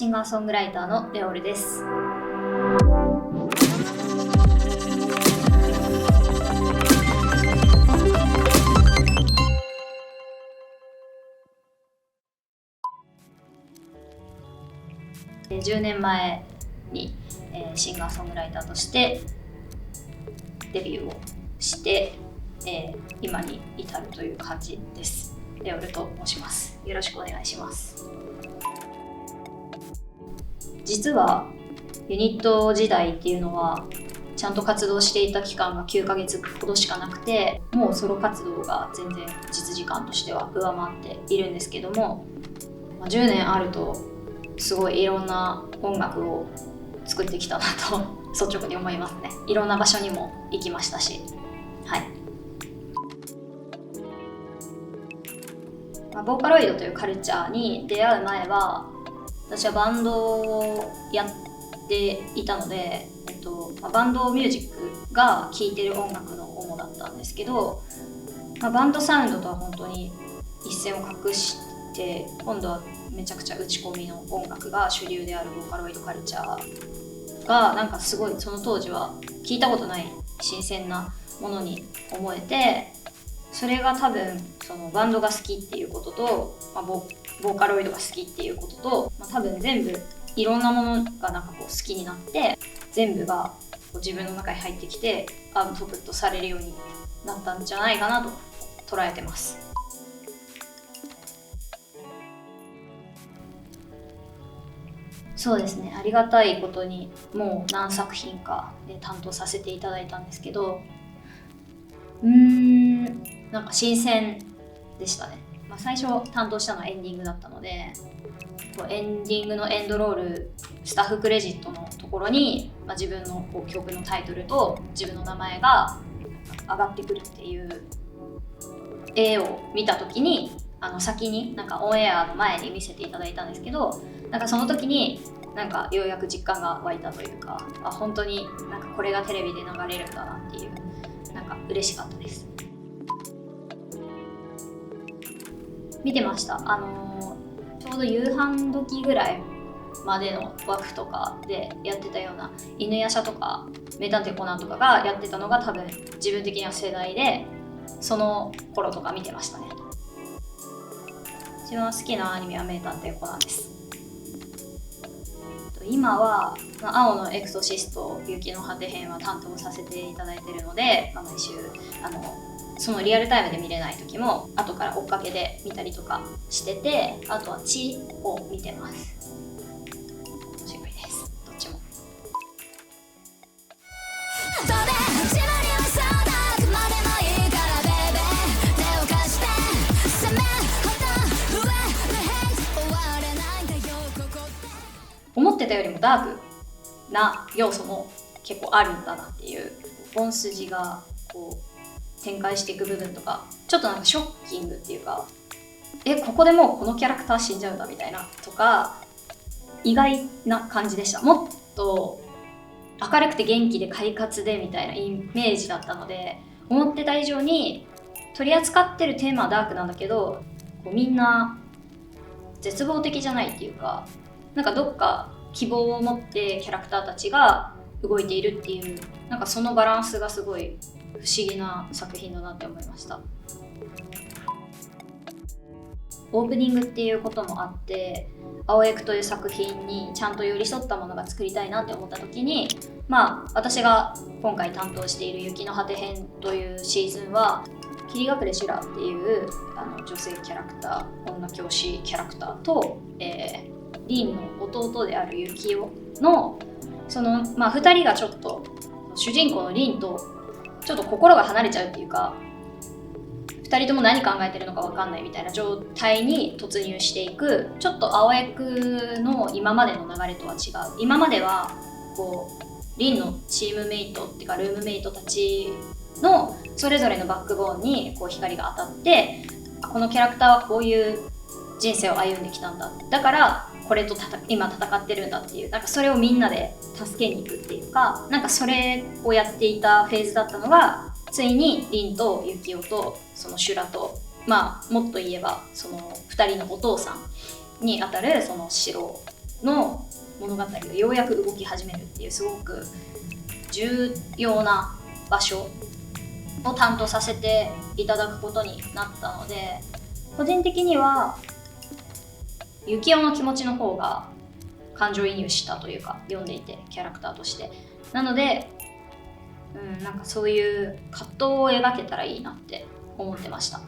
シンガーソングライターのレオルです。10年前にシンガーソングライターとしてデビューをして、今に至るという感じです。レオルと申します。よろしくお願いします。実はユニット時代っていうのはちゃんと活動していた期間が9ヶ月ほどしかなくて、もうソロ活動が全然実時間としては上回っているんですけども、10年あるとすごいいろんな音楽を作ってきたなと率直に思いますね。いろんな場所にも行きましたし、はい。ボーカロイドというカルチャーに出会う前は、私はバンドをやっていたので、バンドミュージックが聴いてる音楽の主だったんですけど、バンドサウンドとは本当に一線を画して、今度はめちゃくちゃ打ち込みの音楽が主流であるボーカロイドカルチャーがなんかすごいその当時は聞いたことない新鮮なものに思えて、それが多分そのバンドが好きっていうことと、ボーカロイドが好きっていうことと、多分全部いろんなものがなんかこう好きになって、全部がこう自分の中に入ってきてアウトプットされるようになったんじゃないかなと捉えてます。そうですね、ありがたいことにもう何作品かで担当させていただいたんですけど、なんか新鮮でしたね。最初担当したのはエンディングだったので、エンディングのエンドロール、スタッフクレジットのところに、自分の曲のタイトルと自分の名前が上がってくるっていう絵を見た時に、先になんかオンエアの前に見せていただいたんですけど、なんかその時になんかようやく実感が湧いたというか、本当になんかこれがテレビで流れるんだなっていう、なんか嬉しかったです。見てました。ちょうど夕飯時ぐらいまでの枠とかでやってたような犬夜叉とか名探偵コナンとかがやってたのが多分自分的には世代で、その頃とか見てましたね。一番好きなアニメは名探偵コナンです。今は青のエクソシスト雪の果て編は担当させていただいているので、毎週そのリアルタイムで見れない時も後から追っかけで見たりとかしてて、あとは血を見てます。面白いです、どっちも。思ってたよりもダークな要素も結構あるんだなっていう、本筋がこう展開していく部分とか、ちょっとなんかショッキングっていうか、ここでもうこのキャラクター死んじゃうんだみたいなとか、意外な感じでした。もっと明るくて元気で快活でみたいなイメージだったので、思ってた以上に取り扱ってるテーマはダークなんだけど、みんな絶望的じゃないっていうか、なんかどっか希望を持ってキャラクターたちが動いているっていう、なんかそのバランスがすごい不思議な作品だなって思いました。オープニングっていうこともあって、青エクという作品にちゃんと寄り添ったものが作りたいなって思った時に、私が今回担当している雪の果て編というシーズンは、霧隠れシュラっていう女性キャラクター、女教師キャラクターと、リンの弟であるユキオのその、2人がちょっと主人公のリンとちょっと心が離れちゃうっていうか、2人とも何考えてるのか分かんないみたいな状態に突入していく、ちょっと青役の今までの流れとは違う。今まではこうリンのチームメイトっていうかルームメイトたちのそれぞれのバックボーンにこう光が当たって、このキャラクターはこういう人生を歩んできたんだ、だからこれと今戦ってるんだっていう、なんかそれをみんなで助けに行くっていうか、なんかそれをやっていたフェーズだったのが、ついにリンとユキオとそのシュラと、もっと言えばその2人のお父さんにあたるそのシロの物語がようやく動き始めるっていうすごく重要な場所を担当させていただくことになったので、個人的にはユキオの気持ちの方が感情移入したというか、読んでいてキャラクターとしてなので、なんかそういう葛藤を描けたらいいなって思ってました。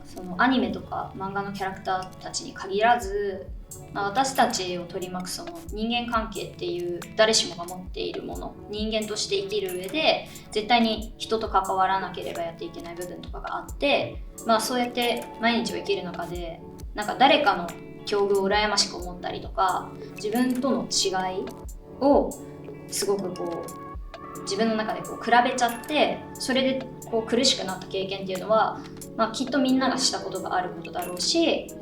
そのアニメとか漫画のキャラクターたちに限らず、私たちを取り巻くその人間関係っていう誰しもが持っているもの、人間として生きる上で絶対に人と関わらなければやっていけない部分とかがあって、そうやって毎日を生きる中でなんか誰かの境遇を羨ましく思ったりとか、自分との違いをすごく自分の中で比べちゃって、それで苦しくなった経験っていうのは、きっとみんながしたことがあることだろうし、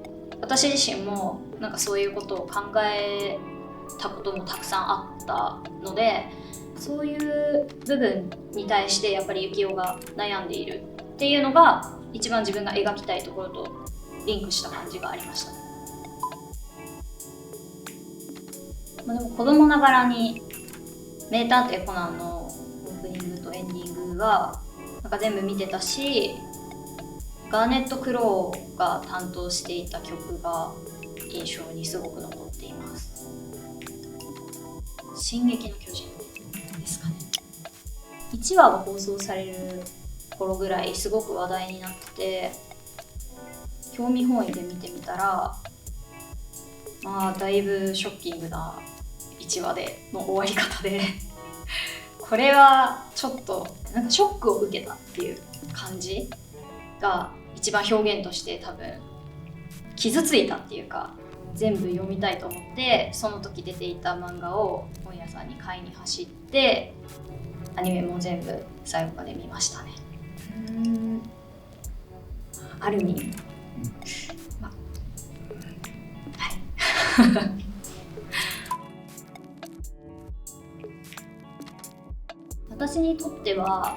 私自身もなんかそういうことを考えたこともたくさんあったので、そういう部分に対してやっぱりユキオが悩んでいるっていうのが一番自分が描きたいところとリンクした感じがありました。でも子供ながらに名探偵コナンのオープニングとエンディングがなんか全部見てたし、ガーネット・クローが担当していた曲が印象にすごく残っています。進撃の巨人ですかね。1話が放送される頃ぐらいすごく話題になってて、興味本位で見てみたらだいぶショッキングな1話の終わり方でこれはちょっとなんかショックを受けたっていう感じが一番表現として多分傷ついたっていうか、全部読みたいと思ってその時出ていた漫画を本屋さんに買いに走って、アニメも全部最後まで見ましたね。ある意味はい私にとっては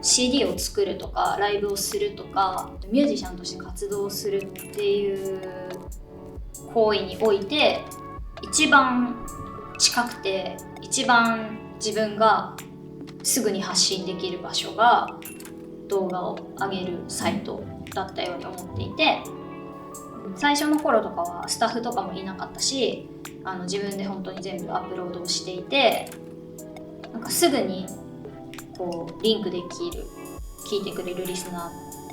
CD を作るとかライブをするとかミュージシャンとして活動するっていう行為において一番近くて一番自分がすぐに発信できる場所が動画を上げるサイトだったように思っていて、最初の頃とかはスタッフとかもいなかったし、自分で本当に全部アップロードをしていて、なんかすぐにリンクできる、聞いてくれるリスナ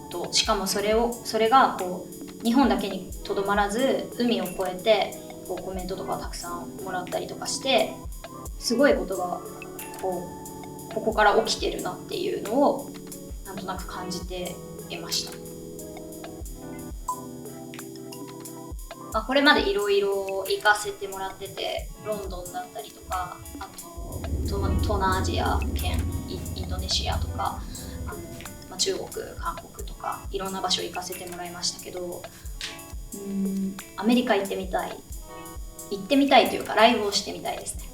ーと、しかもそれが日本だけにとどまらず海を越えてコメントとかをたくさんもらったりとかして、すごいことがここから起きてるなっていうのをなんとなく感じていました。これまでいろいろ行かせてもらってて、ロンドンだったりとか、あと東南アジア圏、インドネシアとか、中国、韓国とかいろんな場所行かせてもらいましたけど、アメリカ行ってみたいというかライブをしてみたいですね。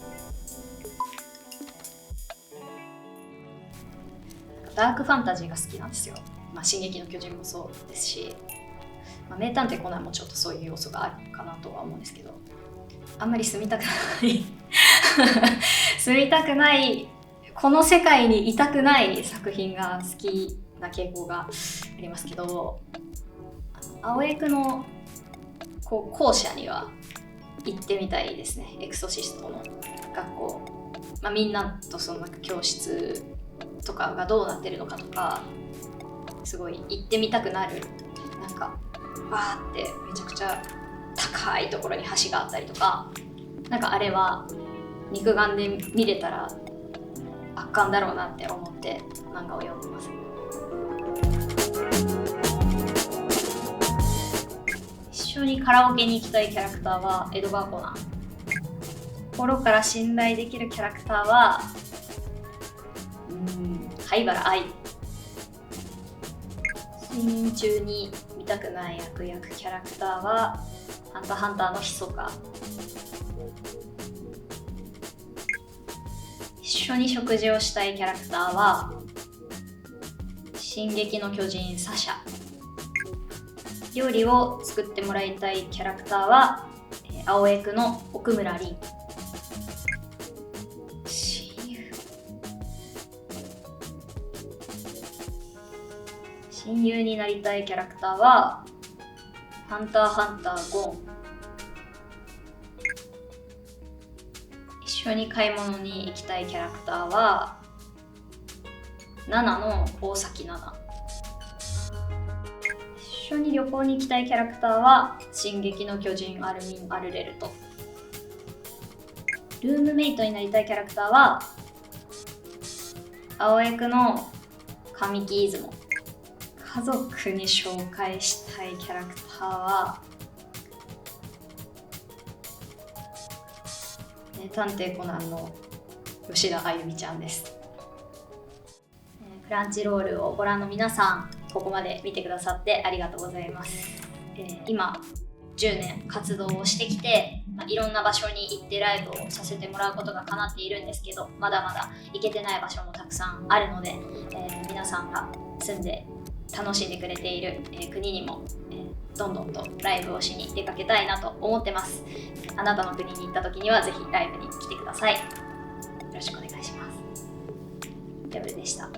ダークファンタジーが好きなんですよ。進撃の巨人もそうですし、名探偵コナンもちょっとそういう要素があるかなとは思うんですけど、あんまり住みたくない住みたくない、この世界にいたくない作品が好きな傾向がありますけど、青江区の校舎には行ってみたいですね。エクソシストの学校、みんなとその教室とかがどうなってるのかとか、すごい行ってみたくなる。なんかバーってめちゃくちゃ高いところに橋があったりとか、なんかあれは肉眼で見れたら圧巻だろうなって思って漫画を読んでます。一緒にカラオケに行きたいキャラクターはエドガー・コナン。心から信頼できるキャラクターは灰原哀。睡眠中に見たくない悪役キャラクターはハンターハンターのヒソカ。一緒に食事をしたいキャラクターは進撃の巨人サシャ。料理を作ってもらいたいキャラクターは青江区の奥村凛。親友になりたいキャラクターはハンターハンターゴン。一緒に買い物に行きたいキャラクターはナナの大崎ナナ。一緒に旅行に行きたいキャラクターは進撃の巨人アルミン・アルレルト。ルームメイトになりたいキャラクターは青江区の神木出雲。家族に紹介したいキャラクターは名探偵コナンの吉田あゆみちゃんです。クランチロールをご覧の皆さん、ここまで見てくださってありがとうございます。今10年活動をしてきて、いろんな場所に行ってライブをさせてもらうことが叶っているんですけど、まだまだ行けてない場所もたくさんあるので、皆さんが住んで楽しんでくれている、国にも、どんどんとライブをしに出かけたいなと思ってます。あなたの国に行った時にはぜひライブに来てください。よろしくお願いします。ヤブルでした。